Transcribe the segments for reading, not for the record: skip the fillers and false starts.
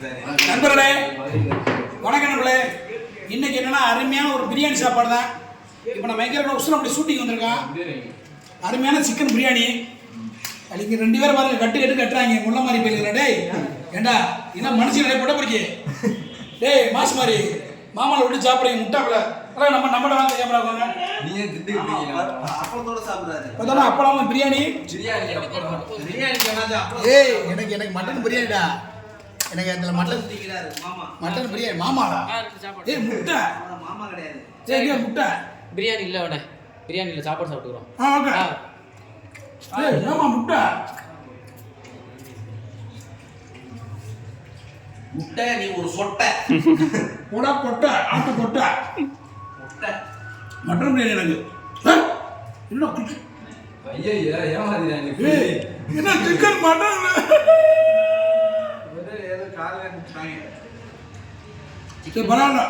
நண்பர்களே வணக்கம் நண்பர்களே. இன்னைக்கு என்னன்னா அருமையான ஒரு பிரியாணி சாப்பாடு தான். இப்போ நம்ம எங்கே உசுரம் அப்படி ஷூட்டிங் வந்திருக்கோம். அருமையான சிக்கன் பிரியாணி. அதுக்கு 2 பேரும் பாருங்க கட்டுறாங்க முள்ள மாதிரி போயிருக்கல. டேய் ஏண்டா என்ன மனுஷன் நிறைய போட்ட பிடிக்கி. டேய் மாசு மாதிரி மாமாவை விட்டு சாப்பிடுங்க முட்டாப்பில் நம்ம வாங்க கேமரா வாங்க. நீங்க திட்டுறீங்க அப்பளத்தோட சாப்பிடுறாரு. பார்த்தா அப்பளம் பிரியாணி. ஏய் எனக்கு மட்டன் பிரியாணிடா. எனக்கு அந்த மட்டன் திக்கிறாரு மாமா. மட்டன் பிரியாணி மாமாடா. ஏய் முட்டை மாமா கிடையாது. சரி முட்டை பிரியாணி இல்ல அவனே. பிரியாணி இல்ல சாப்பாடு சாப்பிட்டுறோம். ஓகே. ஏய் மாமா முட்டை. முட்டை நீ ஒரு சொட்டை. போடா கொட்டை ஆட்டு கொட்டை. முட்டை மட்டன் பிரியாணி எனக்கு. என்ன குச்சி ஐயா ஏமாதிராங்க. ஏய் என்ன சிக்கன் மட்டன் ஏதோ காலையில குடிச்சாங்க. சரி பரவாயில்ல.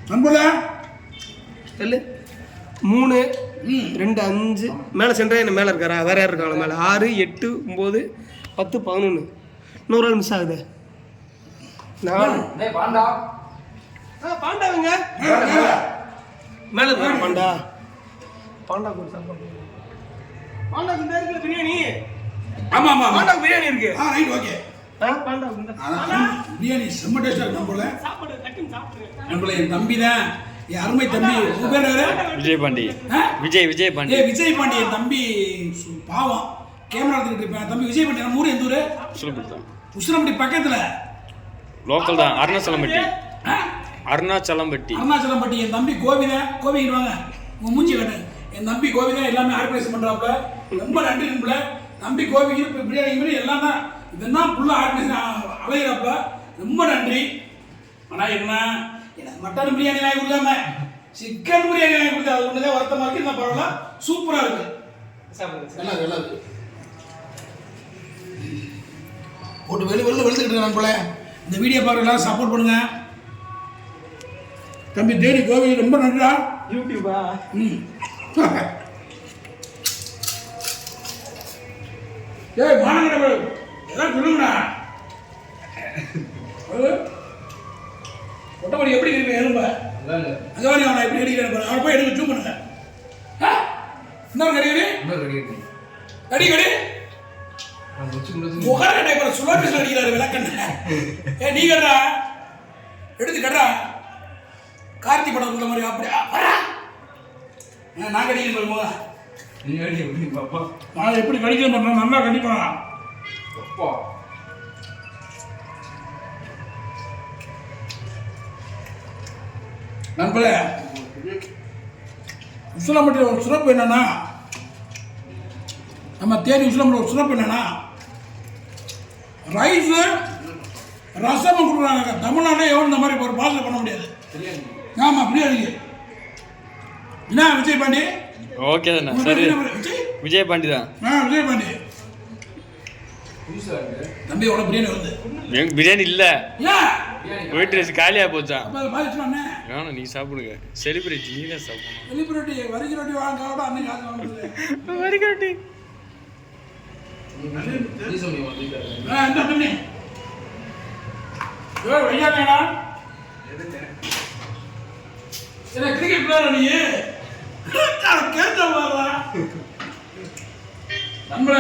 நண்பர்களே சொல்லு 3 2 5 மேலே சென்றால் மேலே இருக்காரா? வேற யார் இருக்காங்க மேலே? 6 8 9 10 11 இன்னொரு ஆள் மிஸ் ஆகுது. பாண்டா பாண்டாவுங்க மேலே இருக்காரு. பாண்டா கூட சாப்பாடு. பாண்டாவுக்கு இந்த இருக்கிற பிரியாணி. ஆமா ஆமா பாண்டாவுக்கு பிரியாணி இருக்கு. Right okay. பாண்டாவுக்கு பிரியாணி செம்ம டேஸ்டா இருக்கு நண்பர்களே. சாப்பாடு கட்டிங் சாப்பிடுங்க. நண்பர்களே என் தம்பி தான், என் அருமை தம்பி. உங்க பேர் யாரு? விஜய் பாண்டி. விஜய் பாண்டி. ஏய் விஜய் பாண்டி என் தம்பி பாவம் கேமரா எடுத்துட்டு இருப்பேன். தம்பி விஜய் பாண்டி நம்ம ஊர் எந்த ஊரு? உசிலம்பட்டி பக்கத்துல லோக்கல் தான். அருணாச்சலம்பட்டி. அருணாச்சலம்பட்டி. என் தம்பி கோவிதா. கோவிடுவாங்க உங்க மூஞ்சி கட்டு. என் தம்பி கோவிதா எல்லாமே ஆர்கனைஸ் பண்றாப்ல. ரொம்ப நன்றி நண்பர்களே. தம்பி கோவிக்கு பிரியாணி எல்லாம் தான் இதெல்லாம் ஃபுல்லா ஆர்கனைஸ் அலையிறப்ப ரொம்ப நன்றி. ஆனா என்ன எனக்கு மட்டன் பிரியாணி வாங்கி கொடுக்காம சிக்கன் பிரியாணி வாங்கி கொடுத்தா அது ஒண்ணுதான் வருத்தமா இருக்கு. இந்த பரவாயில்ல சூப்பரா இருக்கு. நல்லா இருக்கு. போட்டு வெளுத்துக்கிட்டு இருக்கு நண்பர்களே. இந்த வீடியோ பார்க்கலாம் சப்போர்ட் பண்ணுங்க. தம்பி தேடி கோவி ரொம்ப நன்றிடா. யூடியூபா? ஏய் மாநகர எல்லாம் சொல்லுங்கண்ணா. ஒட்டமடி எப்படி இருக்கு எலும்ப அங்கே வாரி அவனை எப்படி அடிக்கிறேன் அவனை போய் எடுக்க ஜூம் பண்ணுங்க. இன்னொரு கடி முகர கடை கூட சுலோபிஸ் அடிக்கிறாரு விளக்கண்ண. ஏ நீ கட்டுறா எடுத்து கட்டுறா. கார்த்தி படம் சொல்ல மாதிரி அப்படியா நான் கடிக்கிறேன் போக நீ அடி பாப்பா. நான் எப்படி கடிக்கிறேன் பண்றேன் நல்லா கண்டிப்பாங்க. நண்பர்களே உசிலம்பட்டியில் ஒரு சிறப்பு என்னன்னா, நம்ம தேனி உசிலம்பட்டியில் ஒரு சிறப்பு என்னன்னா ரைஸ் ரசம் கொடுக்குறாங்க. தமிழ்நாட்டில் எவ்வளோ இந்த மாதிரி ஒரு பாசல் பண்ண முடியாது. ஆமா பிரியாணிக்கு என்ன விஜய் பாண்டி? ஓகே தானே சரி. விஜய் பாண்டி தான். விஜய் பாண்டி தம்பி எவ்வளோ பிரியாணி வருது? பிரியாணி இல்ல ஏன் ஒயிட் ரைஸ் காலியா போச்சா? பாதிச்சுவானே வேணாம் நீ சாப்பிடுங்க. செலிபிரிட்டி நீ தான் சாப்பிடணும். செலிபிரிட்டி வரிக்கு ரொட்டி வாங்க அன்னைக்கு காசு வாங்குறது வரிகட்டி. இந்த தண்ணி ஐயா கிரிக்கெட் பிளேயர் நீ கேட்ட நம்மள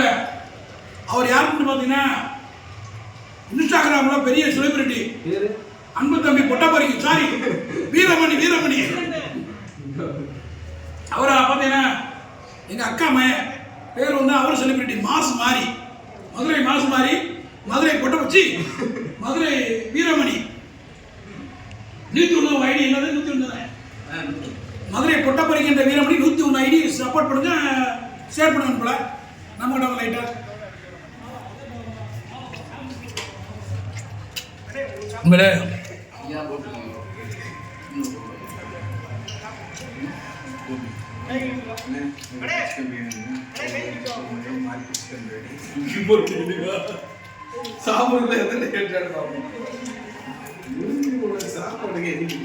அவர் யாருன்னு பார்த்தீங்கன்னா இன்ஸ்டாகிராம்ல பெரிய செலிபிரிட்டி அன்பு தம்பி பொட்டப்பரிக்கு சாரி வீரமணி அவரை பார்த்தீங்கன்னா எங்க அக்கா மையன் பேர் வந்து அவர் செலிபிரிட்டி மாசு மாறி மதுரை பொட்டப்பச்சி மதுரை வீரமணி 101 ஐடி என்னது 101 மதுரை பொட்டப்பரிக்கின்ற வீரமணி 101 ஐடி சப்போர்ட் பண்ணுங்க ஷேர் பண்ணுங்க போல நம்ம கிட்ட லைட்டா உங்களே சாப்பிடுறது எதுல கேட்டாரு சாப்பாடுக்கு எதுக்கு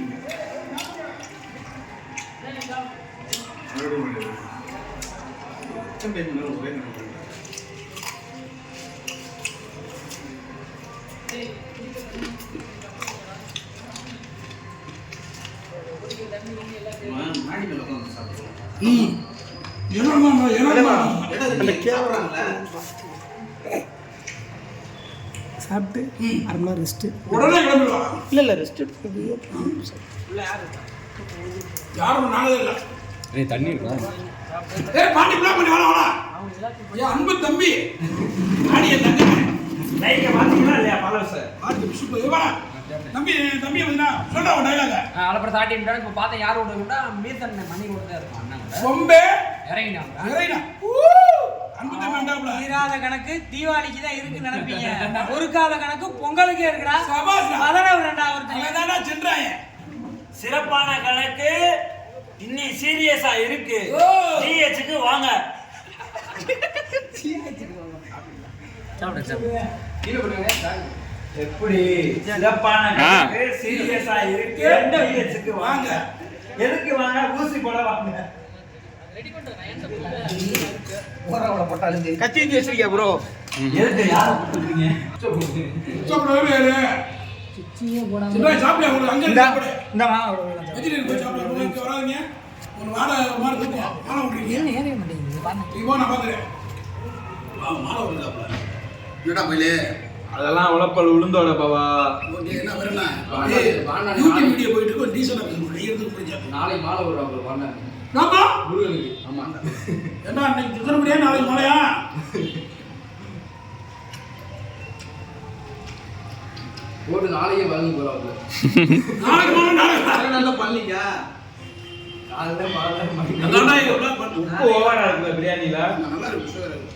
அந்த கேமரா சாப்பிட்டு அரை மணி நேரம் ரெஸ்ட்டு. உடனே கிளம்பிடுவா. இல்லை ரெஸ்ட் எடுத்து யாரும் நாளே இல்லை. தண்ணி இருக்கா? பாண்டி பிளாக் பண்ணி வாடா வாடா. ஐயா அன்பு தம்பி ஆடிய தங்க லைக்க பாத்தீங்களா இல்லையா ஃபாலோவர்ஸ்? ஆடி சூப்பர். வாடா தம்பி தம்பியை பத்தினா சொல்றா ஒரு டயலாக. அப்புறம் 30 மினிட் இப்போ பார்த்தா யார் ஓட விட்டா மீசன் மணி கூட தான் இருக்கும் அண்ணா சொம்பே இறங்கினாங்க. இறைனா அன்பு தம்பி வந்தாப்ல. தீராத கணக்கு தீபாவளிக்கு தான் இருக்கு நினைப்பீங்க. ஒரு கால கணக்கு பொங்கலுக்கே இருக்குடா. சபாஸ். அதெல்லாம் ரெண்டாவது அவதானா சென்றாயே. சிறப்பான கணக்கு இன்னி சீரியஸா இருக்கு. ஓ. ஜிஹெச்சுக்கு வாங்க. எப்படி சிறப்பான கணக்கு சீரியஸா இருக்கு. ஜிஹெச்சுக்கு வாங்க. எதுக்கு வாங்க? ஊசி போட வாங்க. கத்தி வச்சு வச்சிருக்கியா ப்ரோ? எதுக்கு யாரை கூப்பிடுறீங்க? சாப்பிடவே இல்லை. சின்ன சாப்பிட ஒரு அங்க சாப்பிடு. இந்த வா. வெஜிடேரியன் போய் சாப்பிட போறீங்க வராதீங்க. ஒரு வாடை மாறு தூக்கம். மாலை விடுறீங்க. ஏறிய மாட்டேங்குது பாருங்க. இப்போ நான் பாத்துறேன். மாலை விடுறாப்ல. என்னடா பையலே? அதெல்லாம் உழப்பல் உளுந்தோட பாவா. ஓகே என்ன வரேன்னா? யூடியூப் வீடியோ போயிட்டு இருக்கோம். டீசன்ட்டா பேசணும். கையெழுத்து போயிச்சாங்க. நாளைக்கு மாலை விடுறாங்க வாங்க நாமா? முருகனுக்கு. ஆமா. என்ன இன்னைக்கு சுத்தரபடியா நாளைக்கு மழையா? போட்டு நாளைக்கே பழனி போறாங்க. நாளைக்கு மழை நாளைக்கு. நல்லா பழனிக்கா. காலையில மாலை அதான்டா இது எவ்வளவு பண்ணு. உப்பு ஓவரா இருக்குல்ல பிரியாணில. நல்லா இருக்கு சுகர் இருக்கு.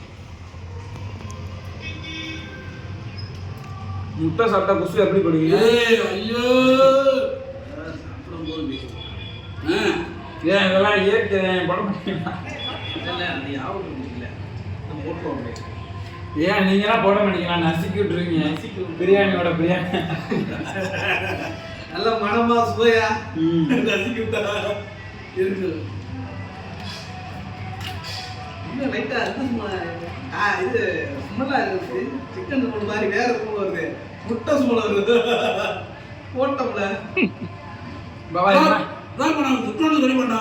முட்டை சாப்பிட்டா குசு எப்படி போடுவீங்க? ஏய் ஐயோ. சாப்பிடும் போது ஏன் இதெல்லாம் இயற்கை போட மாட்டீங்களா? ஏன் நீங்களாம் போட மாட்டீங்களா? நசுக்கி விட்டுருவீங்க பிரியாணியோட பிரியாணி. நல்ல மனமா சுவையா ரசிக்க விட்டா இருக்கு. இன்னும் லைட்டா இது சுமலா இருக்கு. சிக்கன் ஸ்மெல் மாதிரி வேற ஸ்மெல் வருது. முட்டை ஸ்மெல் வருது. போட்டோம்ல பாபா என்ன நான் பண்ண சுற்றோடு கடி பண்ணா.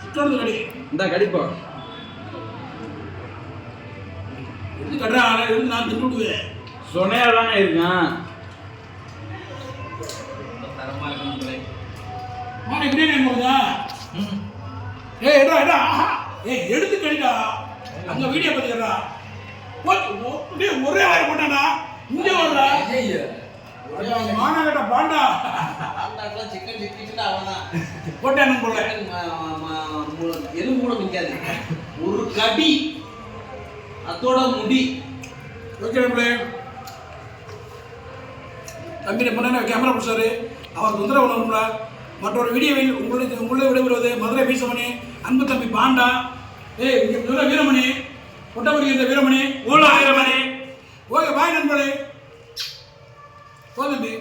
சுற்றோடு கடி. இந்த கடிப்போம். இது கட்றா இருந்து நான் தின்னு விடுவேன். சொனையா தானே இருக்கான். தரமா இருக்கு. மானை பிரியாணி போகுதா? ஏய் எடா எடா. ஏய் எடுத்து கடிடா. அங்க வீடியோ பாத்துக்கறா. ஒரே ஆயிரம் போட்டானா? இங்க வரடா. ஐயா மானகட்ட பாண்டா. அந்த சிக்கன் சிக்கிட்டு அவன்தான் போட்டானு போல. எலும்பு கூட நிக்காது. ஒரு கடி அதோட முடி. ஓகே நம்மளே. தம்பி பண்ண கேமரா பிடிச்சாரு. அவர் தொந்தரவு பண்ணணும்ல. மற்றொரு வீடியோவில் உங்களை விடைபெறுவது மதுரை வீசமணி, அன்பு தம்பி பாண்டா. ஏய் இங்க வீரமணி, பொட்டபுரி இந்த வீரமணி, ஊழ வீரமணி. ஓகே பாய் நண்பர்களே. போ தம்பி.